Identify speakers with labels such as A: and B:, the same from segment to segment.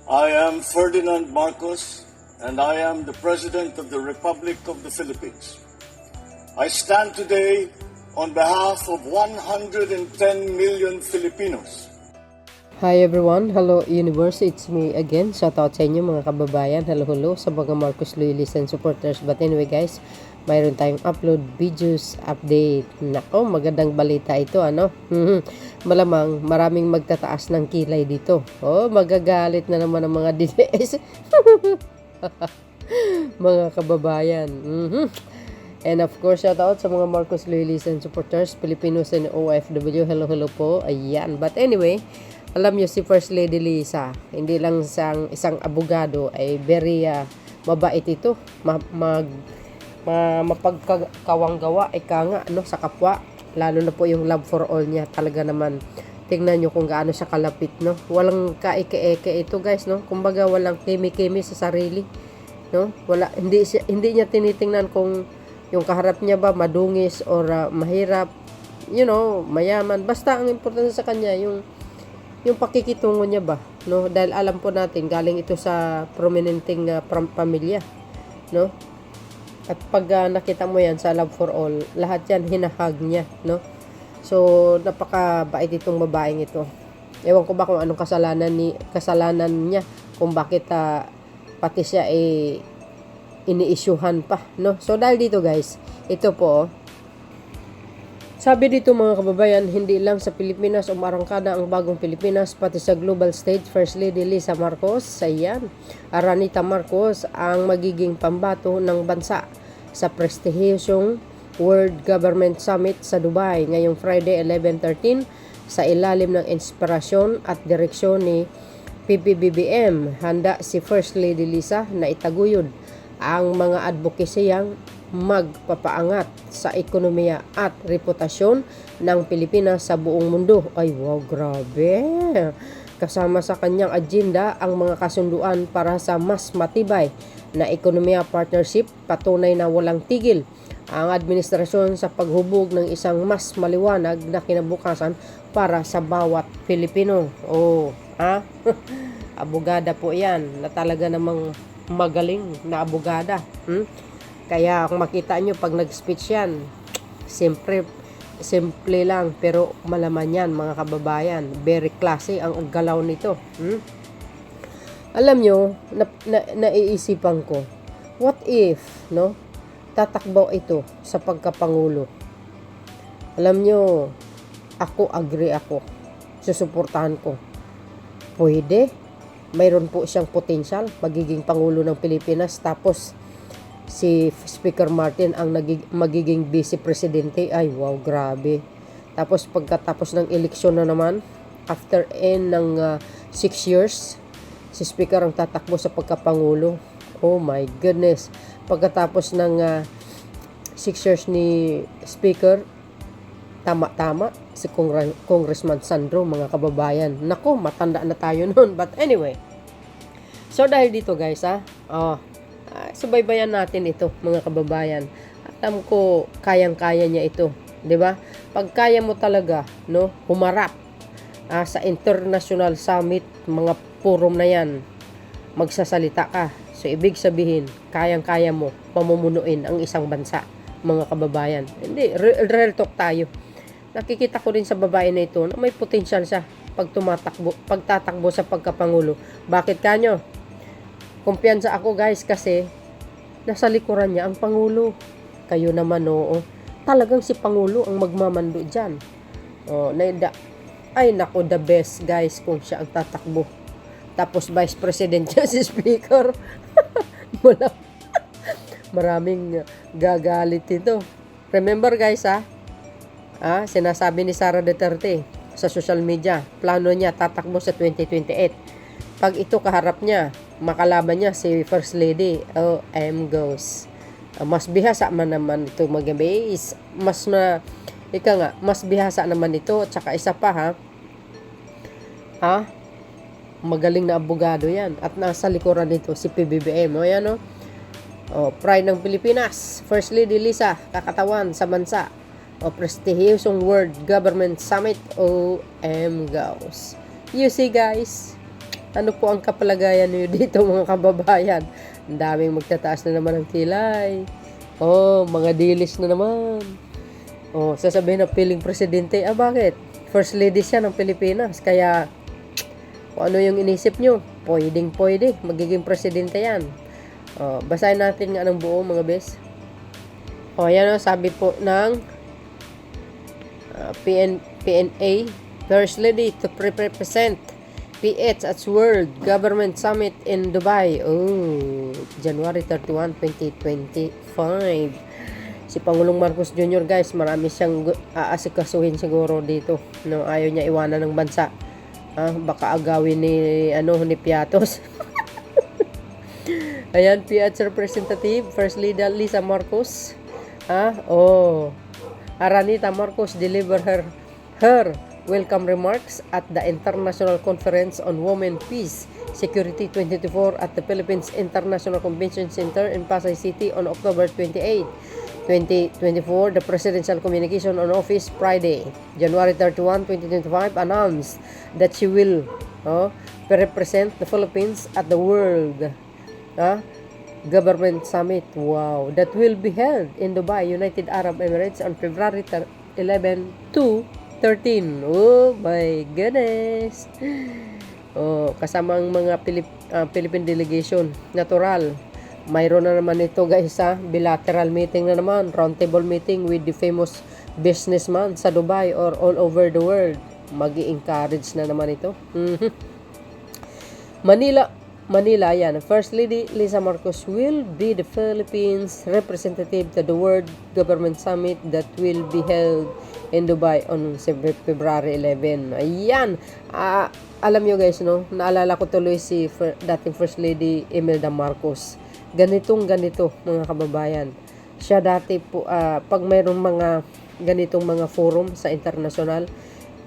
A: I am Ferdinand Marcos, and I am the President of the Republic of the Philippines. I stand today on behalf of 110 million Filipinos.
B: Hi everyone, hello universe, it's me again. Shout out sa inyo mga kababayan, hello sa mga Marcos loyalists and supporters. But anyway guys, mayroon tayong upload videos update. Nako, magandang balita ito ano. Malamang maraming magtataas ng kilay dito. Oh, magagalit na naman ang mga DDS. Mga kababayan. And of course, shout out sa mga Marcos loyalists and supporters, Filipinos and OFW. Hello po. Ayan. But anyway, alam nyo si First Lady Lisa, hindi lang isang abogado, ay very mabait ito. Mapagkawanggawa, ika nga, no, sa kapwa. Lalo na po yung love for all niya. Talaga naman, tingnan nyo kung gaano siya kalapit, no. Walang kaike-eke ito guys, no. Kumbaga, walang kimi-kimi sa sarili, no. Hindi niya tinitingnan kung yung kaharap niya ba madungis or mahirap, you know, mayaman. Basta ang importante sa kanya yung pakikitungo niya ba, no? Dahil alam po natin galing ito sa prominenteng pamilya, no? At pag nakita mo yan sa Love for All, lahat yan hinahag niya, no? So napakabait itong babaeng ito. Ewan ko ba kung anong kasalanan niya, kung bakit pati siya ini-issuehan pa, no? So dahil dito guys, ito po, sabi dito mga kababayan, hindi lang sa Pilipinas umarangkada ang bagong Pilipinas, pati sa global stage. First Lady Lisa Marcos, ayan, Aranita Marcos ang magiging pambato ng bansa sa prestigyosong World Government Summit sa Dubai ngayong Friday 11-13 sa ilalim ng inspirasyon at direksyon ni PBBM. Handa si First Lady Lisa na itaguyod ang mga advokasiyang magpapaangat sa ekonomiya at reputasyon ng Pilipinas sa buong mundo. Ay wow, grabe. Kasama sa kanyang agenda ang mga kasunduan para sa mas matibay na ekonomiya partnership, patunay na walang tigil ang administrasyon sa paghubog ng isang mas maliwanag na kinabukasan para sa bawat Pilipino. Oh, abogada po yan na talaga namang magaling na abogada. Kaya kung makita nyo pag nag-speech yan, simple lang pero malaman yan mga kababayan. Very classy ang galaw nito. Alam nyo, naiisipan ko, what if, no, tatakbo ito sa pagkapangulo? Alam nyo, agree ako. Susuportahan ko. Pwede. Mayroon po siyang potential magiging pangulo ng Pilipinas, tapos si Speaker Martin ang magiging vice presidente. Ay wow, grabe. Tapos pagkatapos ng eleksyon na naman, after ng 6 years, si Speaker ang tatakbo sa pagkapangulo. Oh my goodness. Pagkatapos ng 6 years ni Speaker, tama-tama si Congressman Sandro, mga kababayan. Nako, matanda na tayo noon. But anyway, so dahil dito guys, subaybayan natin ito mga kababayan. Alam ko kayang-kaya niya ito, 'di ba? Pag kaya mo talaga, no, humarap sa international summit, mga forum na 'yan, magsasalita ka. So ibig sabihin, kayang-kaya mo pamumunuin ang isang bansa, mga kababayan. Hindi, real talk tayo. Nakikita ko rin sa babae na ito na may potential siya pagtatakbo sa pagkapangulo. Bakit kanyo? Kumpiyansa ako guys kasi nasa likuran niya ang Pangulo. Kayo naman talagang si Pangulo ang magmamando dyan. Ay nako, the best guys kung siya ang tatakbo. Tapos Vice President niya si Speaker. Maraming gagalit ito. Remember guys sinasabi ni Sara Duterte sa social media, plano niya tatakbo sa 2028. Pag ito kaharap niya, makalaban niya si First Lady, goes. Mas bihasa man naman ito mag-base. Mas bihasa naman ito. At saka isa pa magaling na abogado yan. At nasa likuran nito si PBBM. Pride ng Pilipinas, First Lady Lisa, kakatawan sa bansa. Prestigyosong World Government Summit, goes. You see guys, Ano po ang kapalagayan niyo dito mga kababayan? Ang daming magtataas na naman ng kilay. Oh, mga dilis na naman. Oh, sasabihin na piling presidente. Ah, bakit? First lady siya ng Pilipinas. Kaya, kung ano yung inisip nyo, pwede. Magiging presidente yan. Oh, basahin natin nga ng buo mga bes. Oh, yan o, sabi po ng PNA, First Lady to represent PH at World Government Summit in Dubai. Oh, January 31, 2025. Si Pangulong Marcos Jr. guys, marami siyang aasikasuhin siguro dito. No, ayaw niya iwanan ng bansa. Baka agawin ni Piatos. Ayan, PH representative, First Lady Lisa Marcos. Aranita Marcos deliver her welcome remarks at the International Conference on Women, Peace, Security 2024 at the Philippines International Convention Center in Pasay City on October 28, 2024. The Presidential Communication on Office Friday, January 31, 2025 announced that she will represent the Philippines at the World Government Summit. Wow, that will be held in Dubai, United Arab Emirates on February 11 to 13. Oh my goodness. Oh, kasama ang mga Philippine delegation. Natural. Mayroon na naman ito guys bilateral meeting na naman, roundtable meeting with the famous businessman sa Dubai or all over the world. Magi-encourage na naman ito. Manila, yan. First Lady Lisa Marcos will be the Philippines representative to the World Government Summit that will be held in Dubai on February 11. Ayan. Alam nyo guys, no? Naalala ko tuloy si dating First Lady Imelda Marcos. Ganito mga kababayan. Siya dati po, pag mayroong mga ganitong mga forum sa international,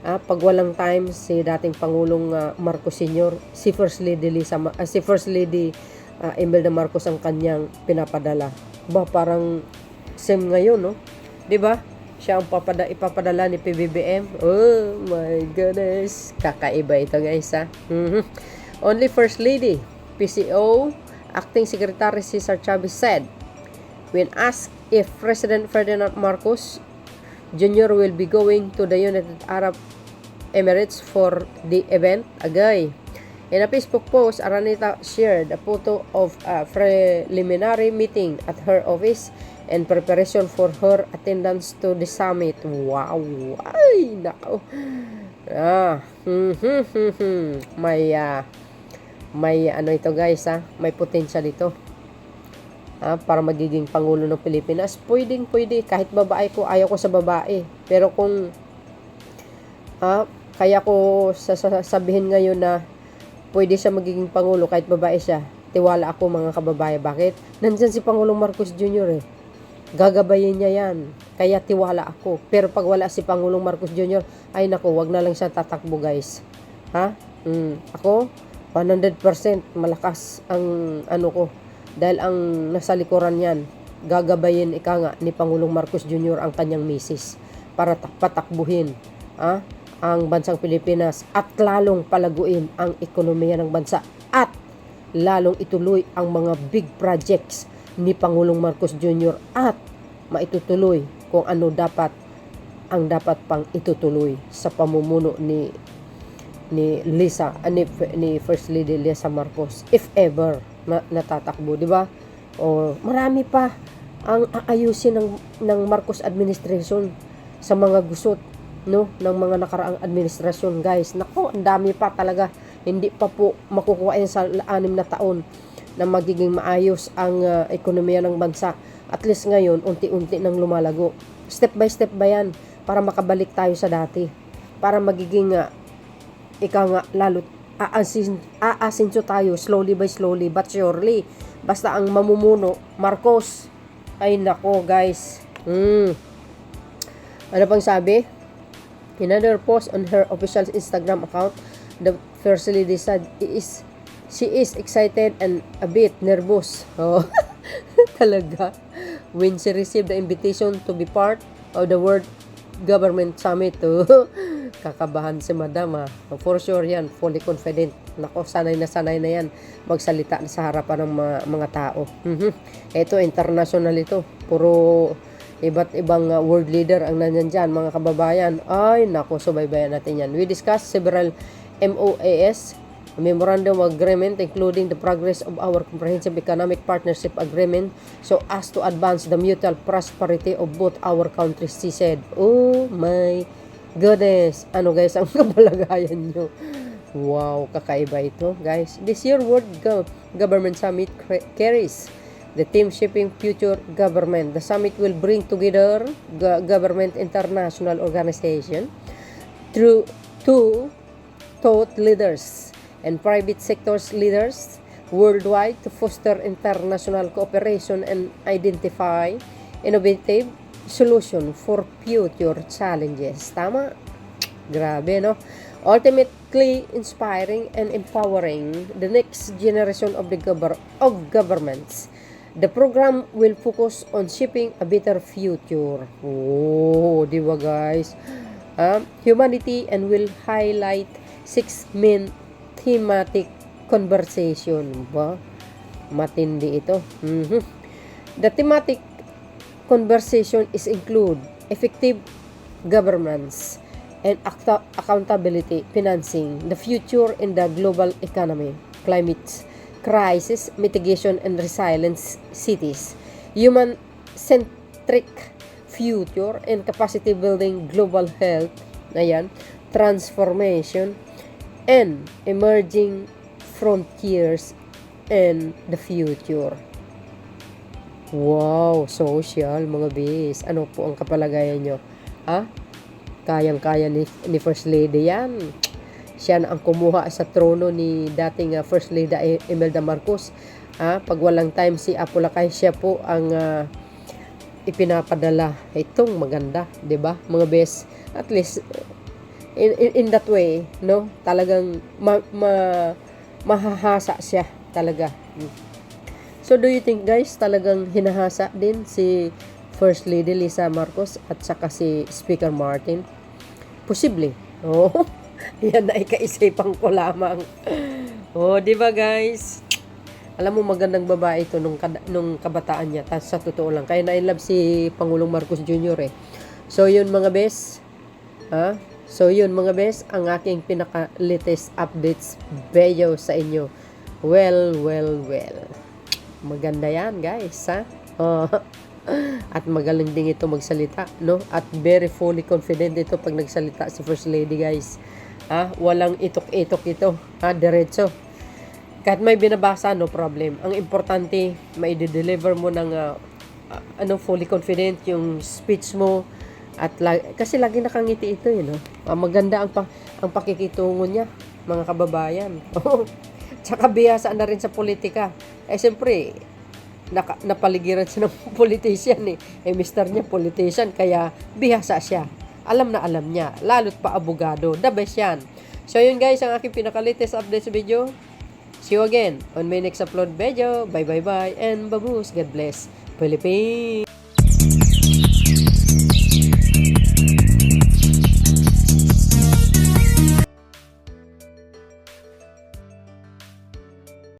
B: pag walang time si dating Pangulong Marcos Sr., si First Lady Imelda Marcos ang kanyang pinapadala. Parang same ngayon, no? 'Di ba? Siya ang ipapadala ni PBBM. Oh my goodness. Kakaiba ito, guys, Only First Lady, PCO, Acting Secretary Cesar Chavez said, when asked if President Ferdinand Marcos Jr. will be going to the United Arab Emirates for the event, agay. In a Facebook post, Aranita shared a photo of a preliminary meeting at her office and preparation for her attendance to the summit. Wow! Ay, nako. May ano ito guys, may potential ito. Para magiging Pangulo ng Pilipinas. Pwede. Kahit babae ko, ayaw ko sa babae. Pero kung kaya ko sasabihin ngayon na pwede siya magiging Pangulo kahit babae siya, tiwala ako mga kababae. Bakit? Nandyan si Pangulong Marcos Jr. Gagabayin niya yan. Kaya tiwala ako. Pero pag wala si Pangulong Marcos Jr., ay naku, wag na lang siya tatakbo guys. Ako, 100% malakas ang ano ko. Dahil ang nasa likuran yan, gagabayin ni Pangulong Marcos Jr. ang kanyang misis para patakbuhin ang bansang Pilipinas at lalong palaguin ang ekonomiya ng bansa at lalong ituloy ang mga big projects ni Pangulong Marcos Jr. at maitutuloy kung ano dapat pang itutuloy sa pamumuno ni First Lady Lisa Marcos if ever natatakbo, di ba? O marami pa ang aayusin ng Marcos administration sa mga gusot, no, ng mga nakaraang administrasyon, guys. Nako, ang dami pa talaga. Hindi pa po makukuha yan sa 6 na taon na magiging maayos ang ekonomiya ng bansa. At least ngayon, unti-unti nang lumalago. Step by step ba yan para makabalik tayo sa dati? Para magiging lalo aasinso tayo slowly but surely. Basta ang mamumuno, Marcos. Ay nako guys. Ano pang sabi? In another post on her official Instagram account, the First Lady said she is excited and a bit nervous. Oh, talaga. When she received the invitation to be part of the World Government Summit. kakabahan si Madam ha. For sure yan, fully confident. Nako, sanay na yan magsalita sa harapan ng mga tao. Ito, international ito. Puro iba't ibang world leader ang nanyan dyan, mga kababayan. Ay, nako, subaybayan natin yan. We discussed several MOAs, Memorandum of Agreement, including the progress of our Comprehensive Economic Partnership Agreement so as to advance the mutual prosperity of both our countries, she said. Oh my goodness. Ano guys ang kabalagayan nyo? Wow, kakaiba ito guys. This year World Government Summit carries the theme Shaping Future Government. The summit will bring together government international organization through two thought leaders and private sectors leaders worldwide to foster international cooperation and identify innovative solution for future challenges. Tama? Grabe, no? Ultimately inspiring and empowering the next generation of governments. The program will focus on shaping a better future. Oh, di ba guys? Humanity, and will highlight 6 main thematic conversation. Ba? Matindi ito. The thematic conversation is include effective governance and accountability, financing, the future in the global economy, climate crisis, mitigation and resilience cities, human-centric future and capacity building, global health, transformation, and emerging frontiers in the future. Wow, social mga bis. Ano po ang kapalagayan nyo? Kayang-kaya ni First Lady yan. Siya na ang kumuha sa trono ni dating First Lady Imelda Marcos. Pag walang time si Apolacay, siya po ang ipinapadala. Itong maganda, 'di ba? Mga bes, at least in that way, no? Talagang mahahasa siya talaga. So do you think guys, talagang hinahasa din si First Lady Lisa Marcos at saka si Speaker Martin? Posible. Oh, yan ay kaisipan ko lamang. Oh, di ba guys? Alam mo, magandang babae ito nung kabataan niya. Sa totoo lang. Kaya na-inlove si Pangulong Marcos Jr. So yun mga bes. So yun mga bes, ang aking pinaka-latest updates video sa inyo. Well. Maganda yan guys, At magaling din ito magsalita, no? At very fully confident ito pag nagsalita si First Lady guys. Walang itok-itok ito, diretso. Kahit may binabasa, no problem. Ang importante, mai-deliver mo ng fully confident yung speech mo. At kasi lagi nakangiti ito, no? Maganda ang pakikitungo niya, mga kababayan. Tsaka bihasa na rin sa politika. Siyempre, napaligiran siya ng politician mister niya politician, kaya bihasa siya. Alam na alam niya, lalo't pa abogado. The best yan. So yun guys, ang aking pinaka-latest update sa video. See you again on my next upload video. Bye and babush. God bless Philippines.